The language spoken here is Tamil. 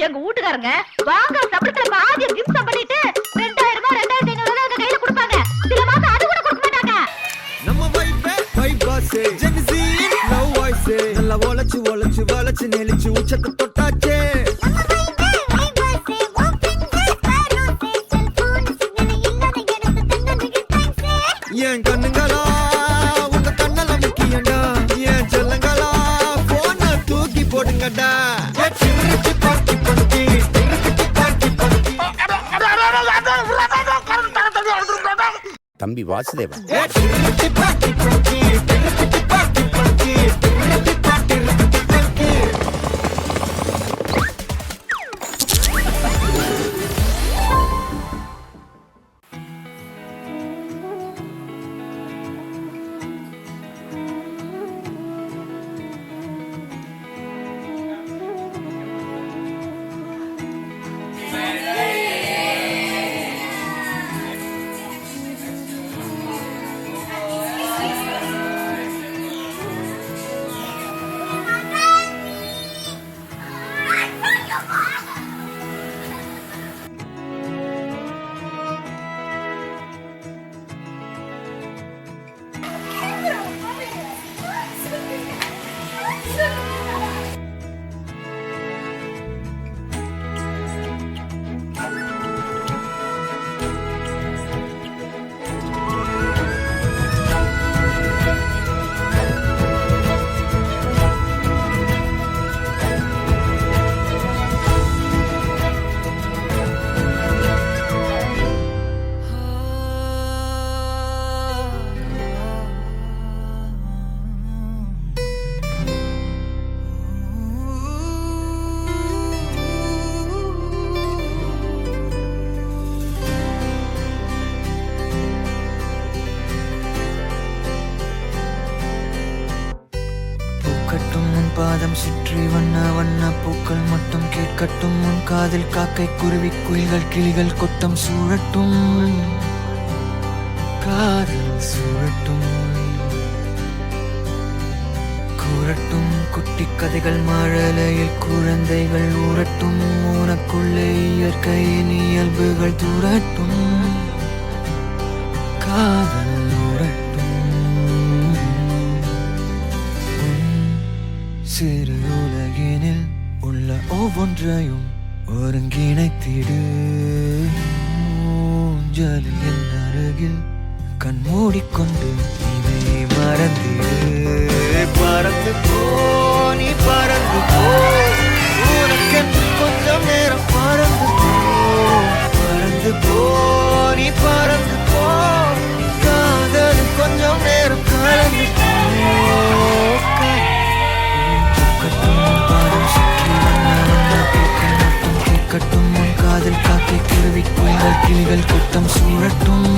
எங்க வீட்டுக்காரங்க வாங்க சம்பளத்துல பாதிய கிஃப்ட் பண்ணிட்டு 2000 ரூபாய் 2500 எங்க கையில கொடுப்பாங்க. சில மாசம் அது கூட கொடுக்க மாட்டாங்க. நம்ம வைபாஸே ஜென்சி லவ் வாய்ஸே நல்லா வளைச்சு நெளிச்சு உச்சத்தை தொட்டாச்சே. என் கண்ணுங்களா உங்க கண்ணல முக்கியண்டா, என் செல்லங்களா போன தூக்கி போடுங்கடா. தம்பி வாசுதேவன் பாதம் சுற்றி வண்ண பூக்கள் மட்டும் கேட்கட்டும். உன் காதில் காக்கை குருவி குயில்கள் கிளிகள் கொட்டம் சூழட்டும். காதல் சூழட்டும் கூறட்டும். குட்டி கதைகள் மழலையில் குழந்தைகள் ஊறட்டும். உனக்குள்ளே இயற்கையின் இயல்புகள் தூரட்டும். காதல் சிறு உலகினில் உள்ள ஒவ்வொன்றையும் ஒருங்கிணைத்திடு. ஊஞ்சலின் அருகில் கண் மூடிக்கொண்டு இதை மறந்திடு. பறந்து போ நீ பறந்து போ, உனக்கென்று கொஞ்சம் நேரம் பறந்து போ. பறந்து போ நீ பறந்து போ, காதல் கொஞ்சம் நேரம் கலந்து போ. கட்டும் உன் காதல் காக்கை குருவி குயில்கள் கிளிகள் கொட்டம் சூழட்டும்.